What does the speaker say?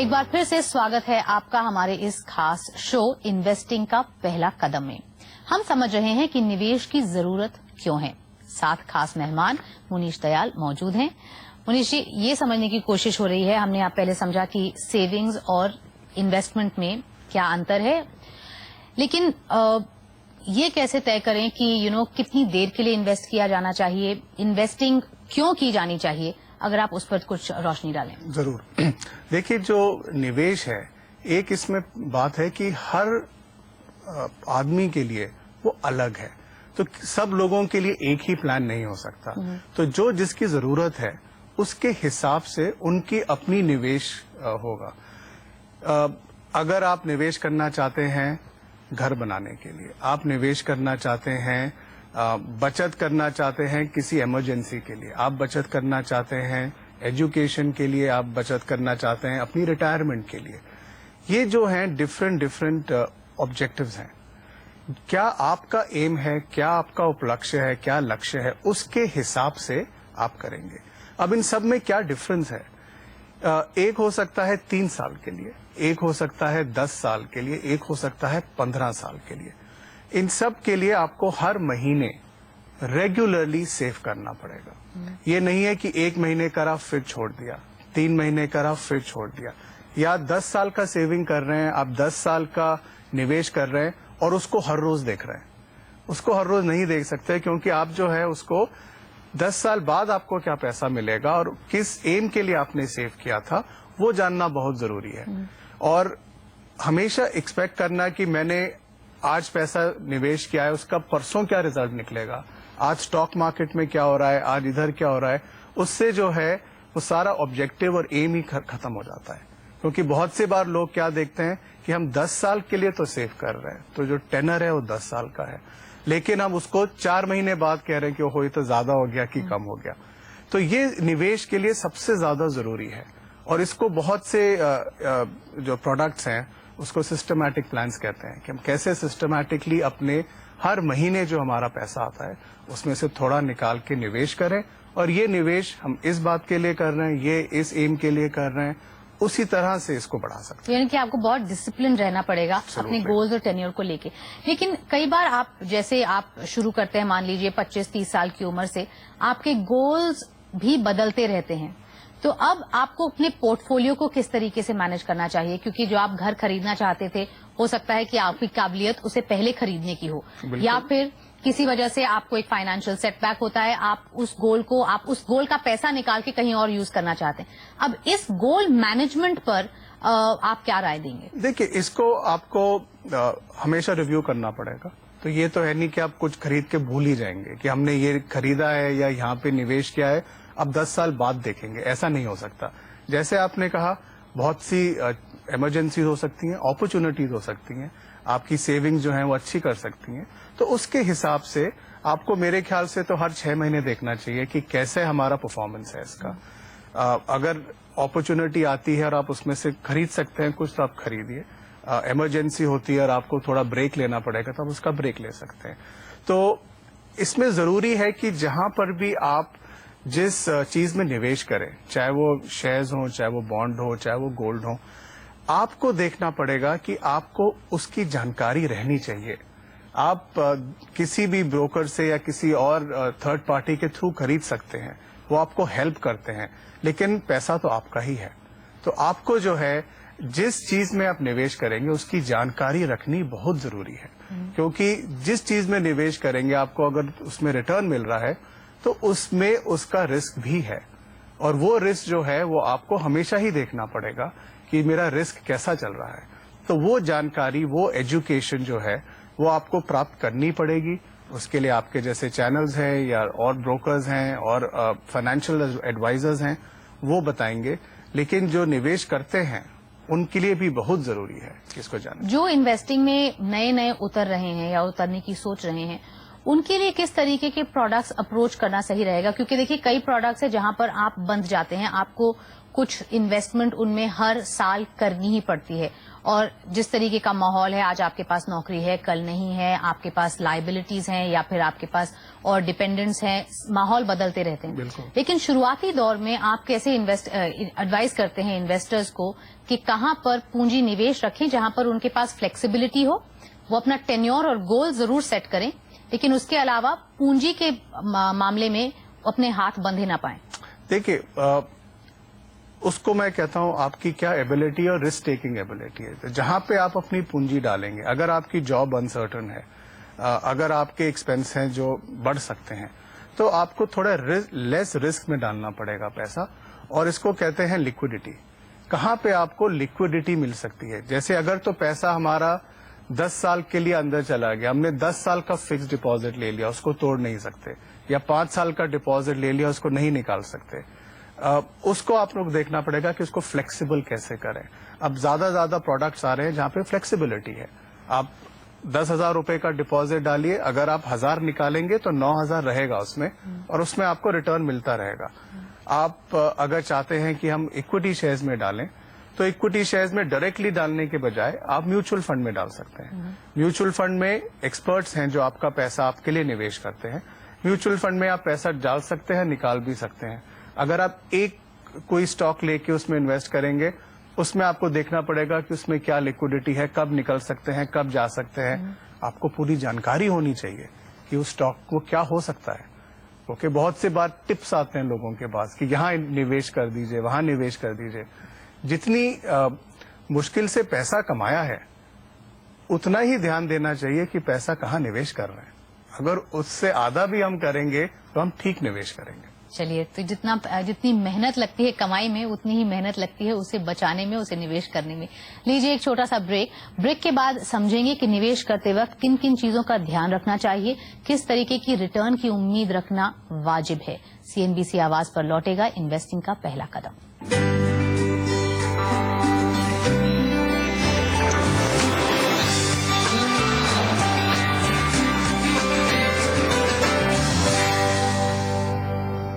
एक बार फिर से स्वागत है आपका हमारे इस खास शो इन्वेस्टिंग का पहला कदम में। हम समझ रहे हैं कि निवेश की जरूरत क्यों है। साथ खास मेहमान मुनीश दयाल मौजूद हैं। मुनीश जी, ये समझने की कोशिश हो रही है, हमने आप पहले समझा कि सेविंग्स और इन्वेस्टमेंट में क्या अंतर है, लेकिन ये कैसे तय करें कि कितनी देर के लिए इन्वेस्ट किया जाना चाहिए, इन्वेस्टिंग क्यों की जानी चाहिए, अगर आप उस पर कुछ रोशनी डालें। जरूर। देखिए, जो निवेश है, एक इसमें बात है कि हर आदमी के लिए वो अलग है, तो सब लोगों के लिए एक ही प्लान नहीं हो सकता। तो जो जिसकी जरूरत है उसके हिसाब से उनकी अपनी निवेश होगा। अगर आप निवेश करना चाहते हैं घर बनाने के लिए, आप निवेश करना चाहते हैं, बचत करना चाहते हैं किसी इमरजेंसी के लिए, आप बचत करना चाहते हैं एजुकेशन के लिए, आप बचत करना चाहते हैं अपनी रिटायरमेंट के लिए, ये जो हैं डिफरेंट ऑब्जेक्टिव्स हैं। क्या आपका एम है, क्या आपका उपलक्ष्य है, क्या लक्ष्य है, उसके हिसाब से आप करेंगे। अब इन सब में क्या डिफरेंस है? एक हो सकता है 3 साल के लिए, एक हो सकता है 10 साल के लिए, एक हो सकता है 15 साल के लिए। इन सब के लिए आपको हर महीने रेगुलरली सेव करना पड़ेगा। ये नहीं है कि 1 महीने करा फिर छोड़ दिया, 3 महीने करा फिर छोड़ दिया, या 10 साल का सेविंग कर रहे हैं, आप 10 साल का निवेश कर रहे हैं और उसको हर रोज देख रहे हैं। उसको हर रोज नहीं देख सकते, क्योंकि आप जो है उसको 10 साल बाद आपको क्या पैसा मिलेगा और किस एम के लिए आपने सेव किया था, वो जानना बहुत जरूरी है। और हमेशा एक्सपेक्ट करना कि मैंने आज पैसा निवेश किया है, उसका परसों क्या रिजल्ट निकलेगा, आज स्टॉक मार्केट में क्या हो रहा है, आज इधर क्या हो रहा है, उससे जो है वो सारा ऑब्जेक्टिव और एम ही खत्म हो जाता है। क्योंकि बहुत सी बार लोग क्या देखते हैं कि हम 10 साल के लिए तो सेव कर रहे हैं, तो जो टेनर है वो 10 साल का है, लेकिन हम उसको 4 महीने बाद कह रहे हैं कि ओहो ये तो ज्यादा हो गया कि कम हो गया। तो ये निवेश के लिए सबसे ज्यादा जरूरी है। और इसको बहुत से जो प्रोडक्ट्स हैं उसको सिस्टमैटिक प्लान्स कहते हैं, कि हम कैसे सिस्टमैटिकली अपने हर महीने जो हमारा पैसा आता है उसमें से थोड़ा निकाल के निवेश करें। और ये निवेश हम इस बात के लिए कर रहे हैं, ये इस एम के लिए कर रहे हैं, उसी तरह से इसको बढ़ा सकते हैं। यानी कि आपको बहुत डिसिप्लिन रहना पड़ेगा अपने गोल्स और टेन्योर को लेके। लेकिन कई बार आप जैसे आप शुरू करते हैं, मान लीजिए 25-30 साल की उम्र से, आपके गोल्स भी बदलते रहते हैं, तो अब आपको अपने पोर्टफोलियो को किस तरीके से मैनेज करना चाहिए? क्योंकि जो आप घर खरीदना चाहते थे, हो सकता है कि आपकी काबिलियत उसे पहले खरीदने की हो, या फिर किसी वजह से आपको एक फाइनेंशियल सेटबैक होता है, आप उस गोल का पैसा निकाल के कहीं और यूज करना चाहते हैं। अब इस गोल मैनेजमेंट पर आप क्या राय देंगे? देखिए, इसको आपको हमेशा रिव्यू करना पड़ेगा। तो ये तो है नहीं कि आप कुछ खरीद के भूल ही जाएंगे कि हमने ये खरीदा है या यहाँ पे निवेश किया है, अब 10 साल बाद देखेंगे, ऐसा नहीं हो सकता। जैसे आपने कहा, बहुत सी इमरजेंसी हो सकती हैं, अपॉर्चुनिटीज हो सकती हैं, आपकी सेविंग जो है वो अच्छी कर सकती हैं। तो उसके हिसाब से आपको मेरे ख्याल से तो हर 6 महीने देखना चाहिए कि कैसे हमारा परफॉर्मेंस है इसका। अगर अपॉर्चुनिटी आती है और आप उसमें से खरीद सकते हैं कुछ, तो आप खरीदिए। इमरजेंसी होती है और आपको थोड़ा ब्रेक लेना पड़ेगा, तो आप उसका ब्रेक ले सकते हैं। तो इसमें जरूरी है कि जहां पर भी आप जिस चीज में निवेश करें, चाहे वो शेयर्स हो, चाहे वो बॉन्ड हो, चाहे वो गोल्ड हो, आपको देखना पड़ेगा कि आपको उसकी जानकारी रहनी चाहिए। आप किसी भी ब्रोकर से या किसी और थर्ड पार्टी के थ्रू खरीद सकते हैं, वो आपको हेल्प करते हैं, लेकिन पैसा तो आपका ही है। तो आपको जो है जिस चीज में आप निवेश करेंगे उसकी जानकारी रखनी बहुत जरूरी है। क्योंकि जिस चीज में निवेश करेंगे, आपको अगर उसमें रिटर्न मिल रहा है तो उसमें उसका रिस्क भी है, और वो रिस्क जो है वो आपको हमेशा ही देखना पड़ेगा कि मेरा रिस्क कैसा चल रहा है। तो वो जानकारी, वो एजुकेशन जो है वो आपको प्राप्त करनी पड़ेगी। उसके लिए आपके जैसे चैनल्स हैं या और ब्रोकर्स हैं और फाइनेंशियल एडवाइजर्स हैं, वो बताएंगे। लेकिन जो निवेश करते हैं उनके लिए भी बहुत जरूरी है इसको जानना। जो इन्वेस्टिंग में नए उतर रहे हैं या उतरने की सोच रहे हैं, उनके लिए किस तरीके के प्रोडक्ट्स अप्रोच करना सही रहेगा? क्योंकि देखिए, कई प्रोडक्ट्स है जहां पर आप बंध जाते हैं, आपको कुछ इन्वेस्टमेंट उनमें हर साल करनी ही पड़ती है, और जिस तरीके का माहौल है, आज आपके पास नौकरी है, कल नहीं है, आपके पास लायबिलिटीज हैं या फिर आपके पास और डिपेंडेंट्स हैं, माहौल बदलते रहते हैं। बिल्कुल। लेकिन शुरुआती दौर में आप कैसे एडवाइस करते हैं इन्वेस्टर्स को कि कहां पर पूंजी निवेश रखें जहां पर उनके पास फ्लेक्सिबिलिटी हो, वो अपना टेन्योर और गोल जरूर सेट करें, लेकिन उसके अलावा पूंजी के मामले में अपने हाथ बंधे ना पाएं? देखिए, उसको मैं कहता हूं आपकी क्या एबिलिटी और रिस्क टेकिंग एबिलिटी है। तो जहां पे आप अपनी पूंजी डालेंगे, अगर आपकी जॉब अनसर्टन है, अगर आपके एक्सपेंस हैं जो बढ़ सकते हैं, तो आपको थोड़ा लेस रिस्क में डालना पड़ेगा पैसा, और इसको कहते हैं लिक्विडिटी। कहां पे आपको लिक्विडिटी मिल सकती है? जैसे अगर तो पैसा हमारा 10 साल के लिए अंदर चला गया, हमने 10 साल का फिक्स डिपॉजिट ले लिया, उसको तोड़ नहीं सकते, या 5 साल का डिपॉजिट ले लिया, उसको नहीं निकाल सकते, उसको आप लोग देखना पड़ेगा कि उसको फ्लेक्सिबल कैसे करें। अब ज्यादा प्रोडक्ट्स आ रहे हैं जहां पे फ्लेक्सिबिलिटी है। आप 10,000 रुपए का डिपॉजिट डालिए, अगर आप 1,000 निकालेंगे तो 9,000 रहेगा उसमें, और उसमें आपको रिटर्न मिलता रहेगा। आप अगर चाहते हैं कि हम इक्विटी शेयर्स में डालें, तो इक्विटी शेयर्स में डायरेक्टली डालने के बजाय आप म्यूचुअल फंड में डाल सकते हैं। म्यूचुअल फंड में एक्सपर्ट्स हैं जो आपका पैसा आपके लिए निवेश करते हैं। म्यूचुअल फंड में आप पैसा डाल सकते हैं, निकाल भी सकते हैं। अगर आप एक कोई स्टॉक लेके उसमें इन्वेस्ट करेंगे, उसमें आपको देखना पड़ेगा कि उसमें क्या लिक्विडिटी है, कब निकल सकते हैं, कब जा सकते हैं। आपको पूरी जानकारी होनी चाहिए कि उस स्टॉक को क्या हो सकता है। ओके, बहुत से बार टिप्स आते हैं लोगों के पास कि यहाँ निवेश कर दीजिए, वहां निवेश कर दीजिए। जितनी मुश्किल से पैसा कमाया है, उतना ही ध्यान देना चाहिए कि पैसा कहाँ निवेश कर रहे हैं। अगर उससे आधा भी हम करेंगे तो हम ठीक निवेश करेंगे। चलिए, तो जितनी मेहनत लगती है कमाई में, उतनी ही मेहनत लगती है उसे बचाने में, उसे निवेश करने में। लीजिए एक छोटा सा ब्रेक के बाद समझेंगे कि निवेश करते वक्त किन किन चीजों का ध्यान रखना चाहिए, किस तरीके की रिटर्न की उम्मीद रखना वाजिब है। CNBC आवाज पर लौटेगा इन्वेस्टिंग का पहला कदम।